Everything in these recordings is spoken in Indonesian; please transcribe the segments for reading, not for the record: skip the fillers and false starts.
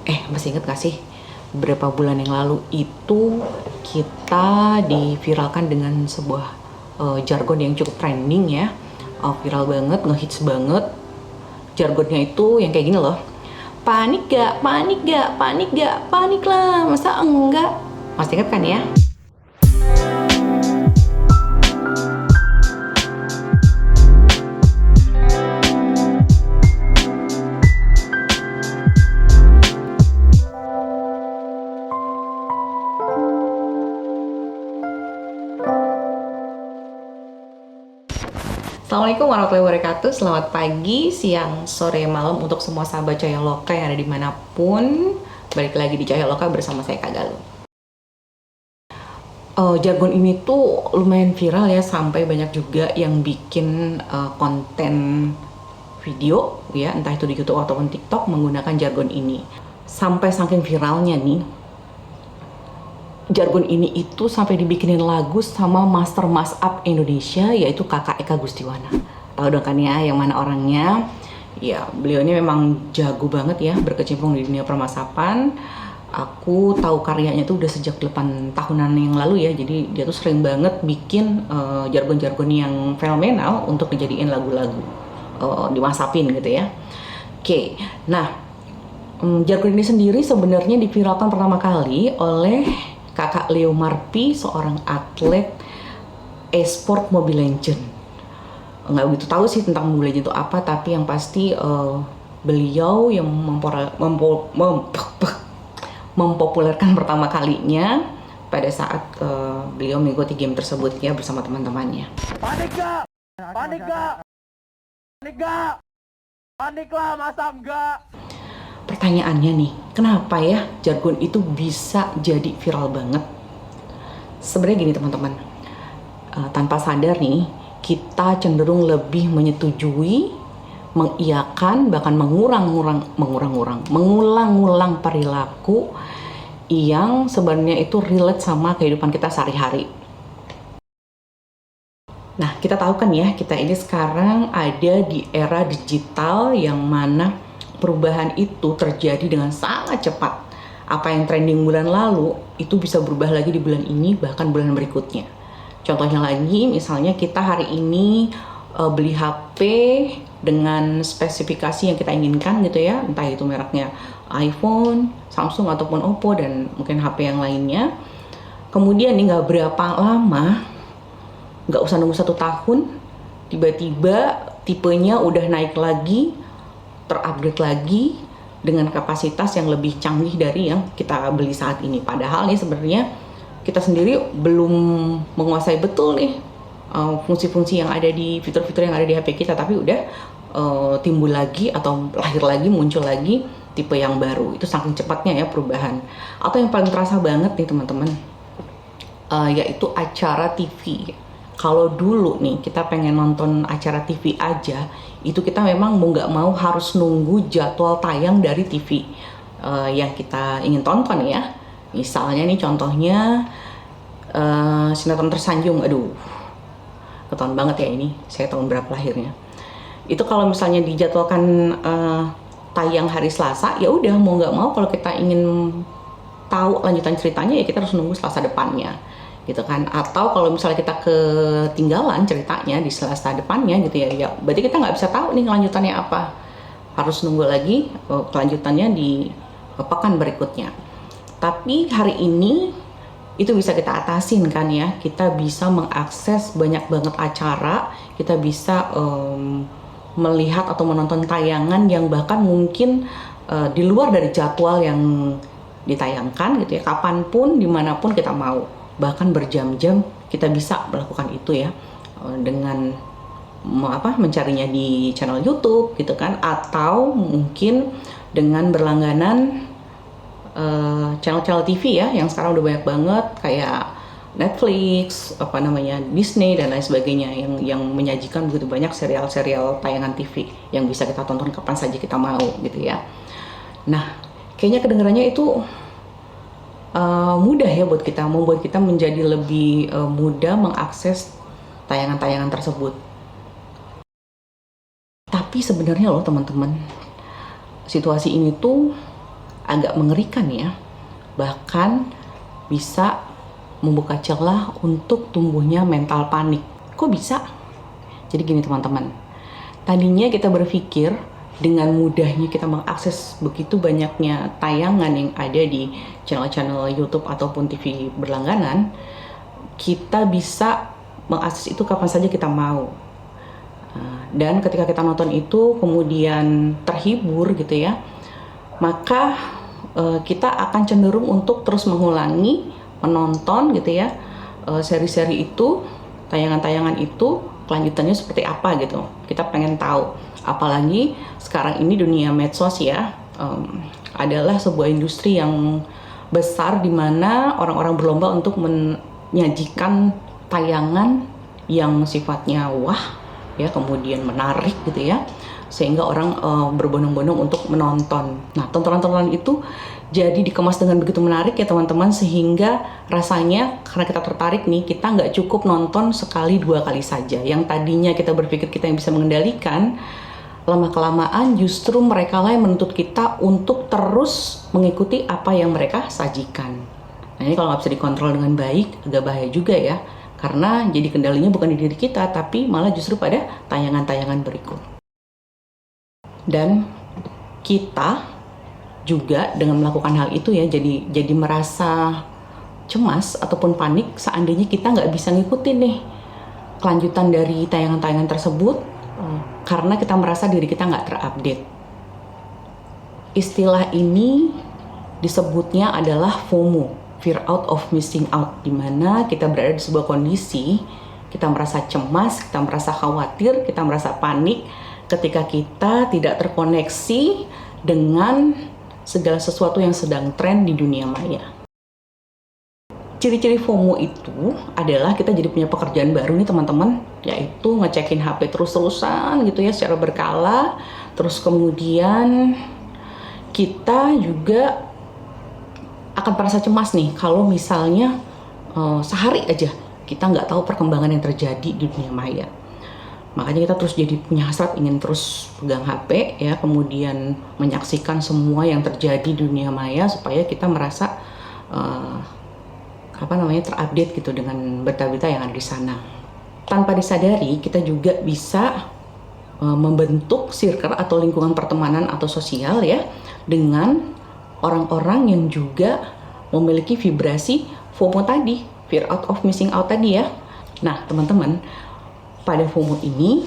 Masih inget gak sih? Beberapa bulan yang lalu itu kita diviralkan dengan sebuah jargon yang cukup trending ya. Viral banget, ngehits banget. Jargonnya itu yang kayak gini loh. Panik gak? Panik gak? Panik gak? Panik lah, masa enggak? Masih inget kan ya? Assalamualaikum warahmatullahi wabarakatuh. Selamat pagi, siang, sore, malam untuk semua sahabat Cahaya Loka yang ada dimanapun. Balik lagi di Cahaya Loka bersama saya Kak Galuh. Jargon ini tuh lumayan viral ya, sampai banyak juga yang bikin konten video ya, entah itu di YouTube ataupun TikTok menggunakan jargon ini. Sampai saking viralnya nih, jargon ini itu sampai dibikinin lagu sama Master Mashup Indonesia, yaitu Kakak Eka Gustiwana. Tahu dong kan ya yang mana orangnya? Ya, beliau ini memang jago banget ya berkecimpung di dunia permasapan. Aku tahu karyanya tuh udah sejak 8 tahunan yang lalu ya. Jadi dia tuh sering banget bikin jargon-jargon yang fenomenal untuk dijadiin lagu-lagu, dimasapin gitu ya. Oke, nah jargon ini sendiri sebenarnya diviralkan pertama kali oleh Kakak Leo Marpi, seorang atlet e-sport Mobile Legends. Nggak begitu tahu sih tentang Mobile Legends itu apa, tapi yang pasti beliau yang mempopulerkan pertama kalinya pada saat beliau mengikuti game tersebut ya bersama teman-temannya. Panik gak? Panik gak? Panik gak? Panik lah, masa enggak? Pertanyaannya nih, kenapa ya jargon itu bisa jadi viral banget? Sebenarnya gini teman-teman, tanpa sadar nih, kita cenderung lebih menyetujui, mengiyakan, bahkan mengulang-ulang perilaku yang sebenarnya itu relate sama kehidupan kita sehari-hari. Nah, kita tahu kan ya, kita ini sekarang ada di era digital yang mana perubahan itu terjadi dengan sangat cepat. Apa yang trending bulan lalu itu bisa berubah lagi di bulan ini, bahkan bulan berikutnya. Contohnya lagi, misalnya kita hari ini beli HP dengan spesifikasi yang kita inginkan gitu ya, entah itu mereknya iPhone, Samsung ataupun Oppo dan mungkin HP yang lainnya. Kemudian nih nggak berapa lama, nggak usah nunggu 1 tahun, tiba-tiba tipenya udah naik lagi, terupgrade lagi dengan kapasitas yang lebih canggih dari yang kita beli saat ini. Padahal nih sebenarnya kita sendiri belum menguasai betul nih fungsi-fungsi yang ada di fitur-fitur yang ada di HP kita, tapi udah timbul lagi atau lahir lagi, muncul lagi tipe yang baru. Itu saking cepatnya ya perubahan. Atau yang paling terasa banget nih teman-teman, yaitu acara TV. Kalau dulu nih kita pengen nonton acara TV aja, itu kita memang mau nggak mau harus nunggu jadwal tayang dari TV yang kita ingin tonton ya. Misalnya nih contohnya sinetron Tersanjung, aduh ketahuan banget ya ini, saya tahun berapa lahirnya. Itu kalau misalnya dijadwalkan tayang hari Selasa, ya udah mau nggak mau kalau kita ingin tahu lanjutan ceritanya ya kita harus nunggu Selasa depannya gitu kan. Atau kalau misalnya kita ketinggalan ceritanya di Selasa depannya gitu ya berarti kita nggak bisa tahu nih kelanjutannya apa, harus nunggu lagi kelanjutannya di pekan berikutnya. Tapi hari ini itu bisa kita atasin kan ya, kita bisa mengakses banyak banget acara, kita bisa melihat atau menonton tayangan yang bahkan mungkin di luar dari jadwal yang ditayangkan gitu ya, kapanpun dimanapun kita mau, bahkan berjam-jam kita bisa melakukan itu ya, dengan mencarinya di channel YouTube gitu kan, atau mungkin dengan berlangganan channel-channel TV ya yang sekarang udah banyak banget kayak Netflix, Disney dan lain sebagainya yang menyajikan begitu banyak serial-serial tayangan TV yang bisa kita tonton kapan saja kita mau gitu ya. Nah, kayaknya kedengarannya itu mudah ya buat kita, membuat kita menjadi lebih mudah mengakses tayangan-tayangan tersebut. Tapi sebenarnya loh teman-teman, situasi ini tuh agak mengerikan ya. Bahkan bisa membuka celah untuk tumbuhnya mental panik. Kok bisa? Jadi gini teman-teman, tadinya kita berpikir dengan mudahnya kita mengakses begitu banyaknya tayangan yang ada di channel-channel YouTube ataupun TV berlangganan, kita bisa mengakses itu kapan saja kita mau. Dan ketika kita nonton itu kemudian terhibur gitu ya, maka kita akan cenderung untuk terus mengulangi menonton gitu ya seri-seri itu, tayangan-tayangan itu, kelanjutannya seperti apa gitu. Kita pengen tahu. Apalagi sekarang ini dunia medsos ya adalah sebuah industri yang besar di mana orang-orang berlomba untuk menyajikan tayangan yang sifatnya wah ya, kemudian menarik gitu ya, sehingga orang berbondong-bondong untuk menonton. Nah, tontonan-tontonan itu jadi dikemas dengan begitu menarik ya teman-teman, sehingga rasanya karena kita tertarik nih, kita nggak cukup nonton sekali 2 kali saja. Yang tadinya kita berpikir kita yang bisa mengendalikan, lama-kelamaan justru mereka lah yang menuntut kita untuk terus mengikuti apa yang mereka sajikan. Nah, ini kalau nggak bisa dikontrol dengan baik, agak bahaya juga ya. Karena jadi kendalinya bukan di diri kita, tapi malah justru pada tayangan-tayangan berikut. Dan kita juga dengan melakukan hal itu ya, jadi merasa cemas ataupun panik seandainya kita nggak bisa ngikutin nih kelanjutan dari tayangan-tayangan tersebut, karena kita merasa diri kita nggak terupdate. Istilah ini disebutnya adalah FOMO, fear out of missing out, di mana kita berada di sebuah kondisi, kita merasa cemas, kita merasa khawatir, kita merasa panik ketika kita tidak terkoneksi dengan segala sesuatu yang sedang tren di dunia maya. Ciri-ciri FOMO itu adalah kita jadi punya pekerjaan baru nih teman-teman, yaitu ngecekin HP terus-terusan gitu ya secara berkala. Terus kemudian kita juga akan merasa cemas nih kalau misalnya sehari aja kita nggak tahu perkembangan yang terjadi di dunia maya. Makanya kita terus jadi punya hasrat ingin terus pegang HP ya, kemudian menyaksikan semua yang terjadi di dunia maya supaya kita merasa terupdate gitu dengan berita-berita yang ada di sana. Tanpa disadari kita juga bisa membentuk circle atau lingkungan pertemanan atau sosial ya dengan orang-orang yang juga memiliki vibrasi FOMO tadi, fear out of missing out tadi ya. Nah teman-teman, pada FOMO ini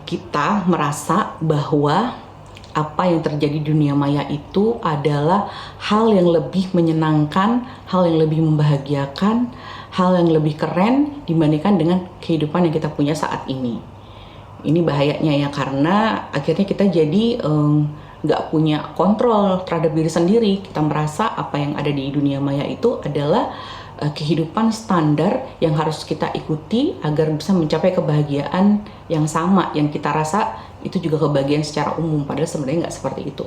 kita merasa bahwa apa yang terjadi di dunia maya itu adalah hal yang lebih menyenangkan, hal yang lebih membahagiakan, hal yang lebih keren dibandingkan dengan kehidupan yang kita punya saat ini. Ini bahayanya ya, karena akhirnya kita jadi nggak punya kontrol terhadap diri sendiri. Kita merasa apa yang ada di dunia maya itu adalah kehidupan standar yang harus kita ikuti agar bisa mencapai kebahagiaan yang sama, yang kita rasa itu juga kebahagiaan secara umum, padahal sebenarnya nggak seperti itu.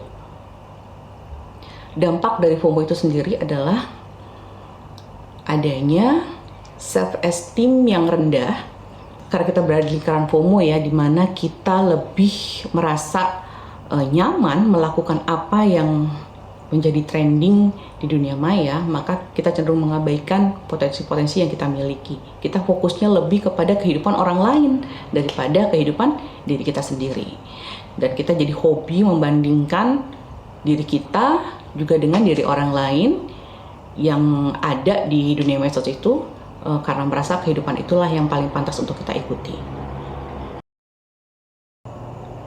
Dampak dari FOMO itu sendiri adalah adanya self-esteem yang rendah, karena kita berada di lingkaran FOMO ya, dimana kita lebih merasa nyaman melakukan apa yang menjadi trending di dunia maya, maka kita cenderung mengabaikan potensi-potensi yang kita miliki. Kita fokusnya lebih kepada kehidupan orang lain daripada kehidupan diri kita sendiri. Dan kita jadi hobi membandingkan diri kita juga dengan diri orang lain yang ada di dunia medsos itu, karena merasa kehidupan itulah yang paling pantas untuk kita ikuti.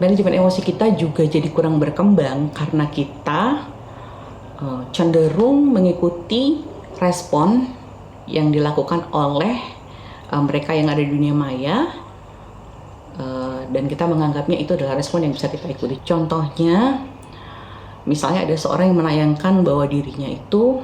Manajemen emosi kita juga jadi kurang berkembang karena kita cenderung mengikuti respon yang dilakukan oleh mereka yang ada di dunia maya, dan kita menganggapnya itu adalah respon yang bisa kita ikuti. Contohnya, misalnya ada seorang yang menayangkan bahwa dirinya itu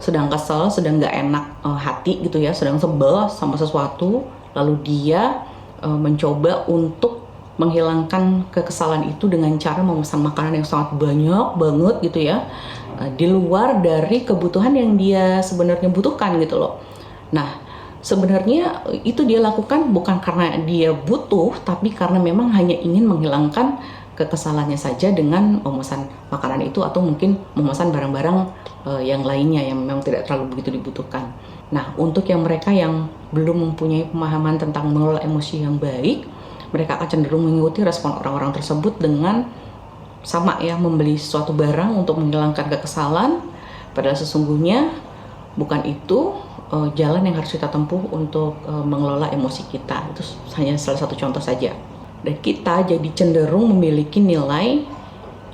sedang kesel, sedang nggak enak hati gitu ya, sedang sebel sama sesuatu, lalu dia mencoba untuk menghilangkan kekesalan itu dengan cara memesan makanan yang sangat banyak banget gitu ya, di luar dari kebutuhan yang dia sebenarnya butuhkan gitu loh. Nah, sebenarnya itu dia lakukan bukan karena dia butuh, tapi karena memang hanya ingin menghilangkan kekesalannya saja dengan memesan makanan itu atau mungkin memesan barang-barang yang lainnya yang memang tidak terlalu begitu dibutuhkan. Nah, untuk yang mereka yang belum mempunyai pemahaman tentang mengelola emosi yang baik, mereka akan cenderung mengikuti respon orang-orang tersebut dengan sama ya, membeli suatu barang untuk menghilangkan kekesalan, padahal sesungguhnya bukan itu jalan yang harus kita tempuh untuk mengelola emosi kita. Itu hanya salah satu contoh saja. Dan kita jadi cenderung memiliki nilai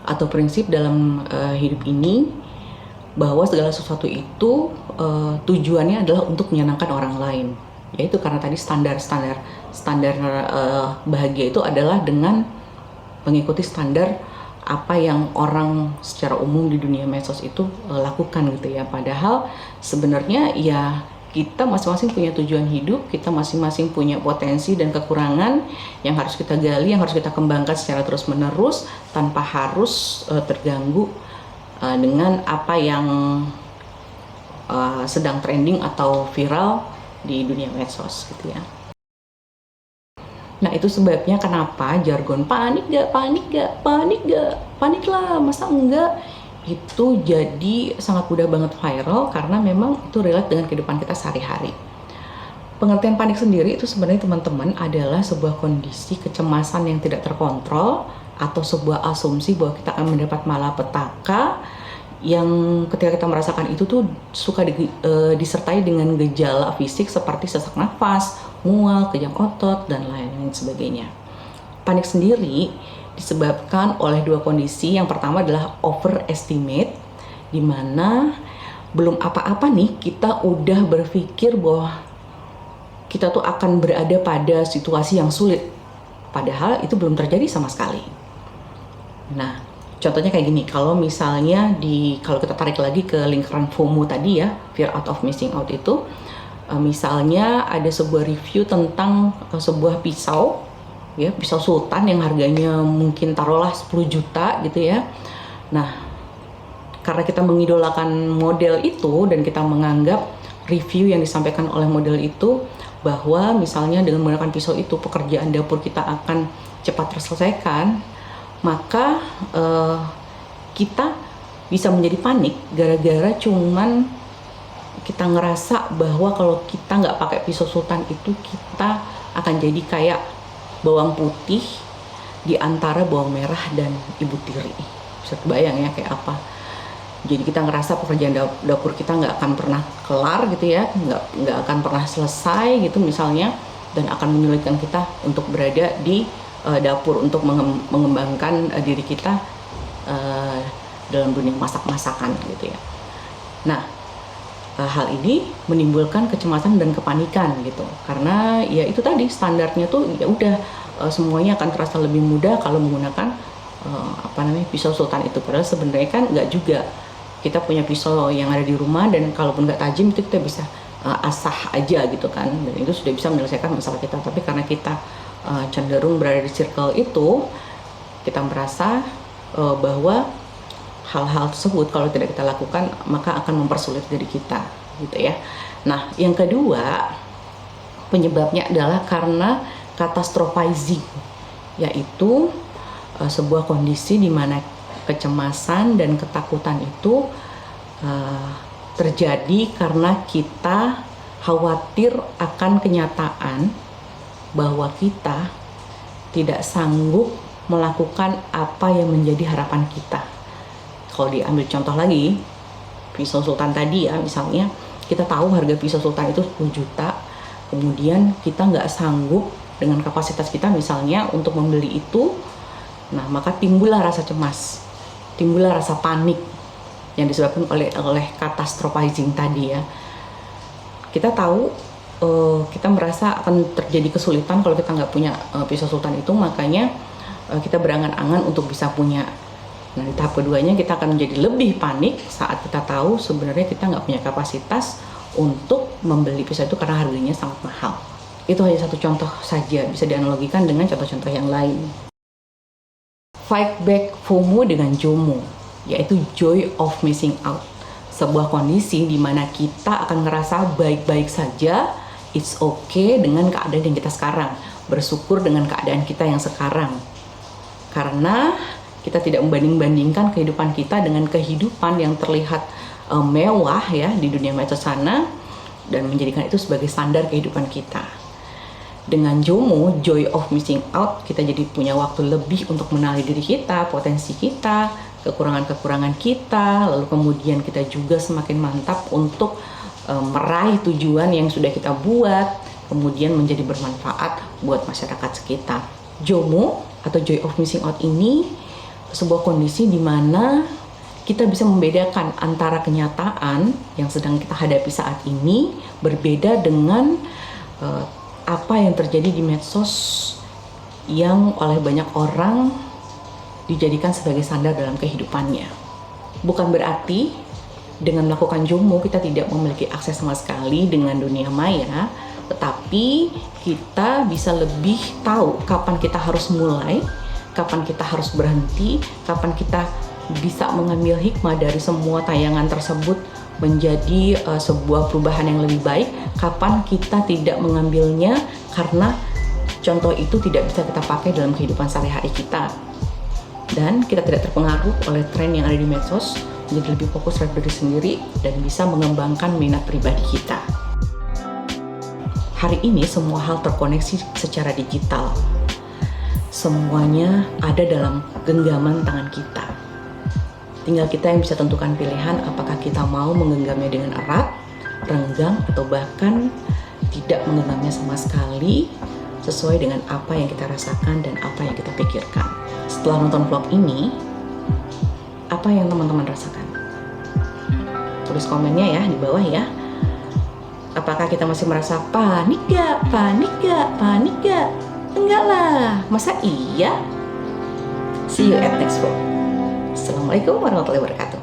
atau prinsip dalam hidup ini bahwa segala sesuatu itu tujuannya adalah untuk menyenangkan orang lain. Yaitu karena tadi standar bahagia itu adalah dengan mengikuti standar apa yang orang secara umum di dunia medsos itu lakukan gitu ya. Padahal sebenarnya ya kita masing-masing punya tujuan hidup, kita masing-masing punya potensi dan kekurangan yang harus kita gali, yang harus kita kembangkan secara terus-menerus tanpa harus terganggu dengan apa yang sedang trending atau viral di dunia medsos gitu ya. Nah, itu sebabnya kenapa jargon panik gak, panik lah, masa enggak, itu jadi sangat mudah banget viral karena memang itu relate dengan kehidupan kita sehari-hari. Pengertian panik sendiri itu sebenarnya teman-teman adalah sebuah kondisi kecemasan yang tidak terkontrol atau sebuah asumsi bahwa kita akan mendapat malapetaka yang ketika kita merasakan itu tuh suka disertai dengan gejala fisik seperti sesak nafas, mual, kejang otot, dan lain-lain sebagainya. Panik sendiri disebabkan oleh dua kondisi. Yang pertama adalah overestimate, di mana belum apa-apa nih kita udah berpikir bahwa kita tuh akan berada pada situasi yang sulit, padahal itu belum terjadi sama sekali. Nah, contohnya kayak gini, kalau misalnya kalau kita tarik lagi ke lingkaran FOMO tadi ya, fear out of missing out itu, misalnya ada sebuah review tentang sebuah pisau, ya pisau sultan yang harganya mungkin taruhlah 10 juta gitu ya. Nah, karena kita mengidolakan model itu dan kita menganggap review yang disampaikan oleh model itu bahwa misalnya dengan menggunakan pisau itu pekerjaan dapur kita akan cepat terselesaikan, maka kita bisa menjadi panik gara-gara cuman kita ngerasa bahwa kalau kita nggak pakai pisau sultan itu kita akan jadi kayak bawang putih di antara bawang merah dan ibu tiri. Bisa kebayang ya kayak apa. Jadi kita ngerasa pekerjaan dapur kita nggak akan pernah kelar gitu ya, nggak akan pernah selesai gitu misalnya, dan akan menyulitkan kita untuk berada di dapur untuk mengembangkan diri kita dalam dunia masak-masakan gitu ya. Nah, hal ini menimbulkan kecemasan dan kepanikan gitu, karena ya itu tadi standarnya tuh ya udah semuanya akan terasa lebih mudah kalau menggunakan pisau sultan itu. Padahal sebenarnya kan nggak juga. Kita punya pisau yang ada di rumah dan kalaupun nggak tajam itu kita bisa asah aja gitu kan, dan itu sudah bisa menyelesaikan masalah kita. Tapi karena kita cenderung berada di circle itu, kita merasa bahwa hal-hal tersebut kalau tidak kita lakukan maka akan mempersulit diri kita gitu ya. Nah, yang kedua penyebabnya adalah karena catastrophizing, yaitu sebuah kondisi di mana kecemasan dan ketakutan itu terjadi karena kita khawatir akan kenyataan bahwa kita tidak sanggup melakukan apa yang menjadi harapan kita. Kalau diambil contoh lagi, pisau sultan tadi ya, misalnya kita tahu harga pisau sultan itu 10 juta, kemudian kita nggak sanggup dengan kapasitas kita misalnya untuk membeli itu, nah maka timbullah rasa cemas, timbullah rasa panik yang disebabkan oleh catastrophizing tadi ya. Kita tahu kita merasa akan terjadi kesulitan kalau kita nggak punya pisau sultan itu, makanya kita berangan-angan untuk bisa punya. Nah, di tahap keduanya kita akan menjadi lebih panik saat kita tahu sebenarnya kita nggak punya kapasitas untuk membeli pisau itu karena harganya sangat mahal. Itu hanya satu contoh saja, bisa dianalogikan dengan contoh-contoh yang lain. Fight back FOMO dengan JOMO, yaitu joy of missing out. Sebuah kondisi di mana kita akan ngerasa baik-baik saja, it's okay dengan keadaan yang kita sekarang, bersyukur dengan keadaan kita yang sekarang. Karena Kita tidak membanding-bandingkan kehidupan kita dengan kehidupan yang terlihat mewah ya di dunia medsos sana, dan menjadikan itu sebagai standar kehidupan kita. Dengan JOMO, Joy of Missing Out, kita jadi punya waktu lebih untuk mengenali diri kita, potensi kita, kekurangan-kekurangan kita, lalu kemudian kita juga semakin mantap untuk meraih tujuan yang sudah kita buat, kemudian menjadi bermanfaat buat masyarakat sekitar. JOMO atau Joy of Missing Out ini sebuah kondisi di mana kita bisa membedakan antara kenyataan yang sedang kita hadapi saat ini berbeda dengan apa yang terjadi di medsos yang oleh banyak orang dijadikan sebagai standar dalam kehidupannya. Bukan berarti dengan melakukan JOMO kita tidak memiliki akses sama sekali dengan dunia maya, tetapi kita bisa lebih tahu kapan kita harus mulai, kapan kita harus berhenti, kapan kita bisa mengambil hikmah dari semua tayangan tersebut menjadi sebuah perubahan yang lebih baik, kapan kita tidak mengambilnya karena contoh itu tidak bisa kita pakai dalam kehidupan sehari-hari kita, dan kita tidak terpengaruh oleh tren yang ada di medsos, menjadi lebih fokus terhadap diri sendiri dan bisa mengembangkan minat pribadi kita. Hari ini semua hal terkoneksi secara digital, semuanya ada dalam genggaman tangan kita. Tinggal kita yang bisa tentukan pilihan apakah kita mau menggenggamnya dengan erat, renggang, atau bahkan tidak menggenggamnya sama sekali sesuai dengan apa yang kita rasakan dan apa yang kita pikirkan. Setelah nonton vlog ini, apa yang teman-teman rasakan? Tulis komennya ya di bawah ya. Apakah kita masih merasa panik gak? Panik gak? Panik gak? Enggak lah, masa iya? See you at next vlog. Assalamualaikum warahmatullahi wabarakatuh.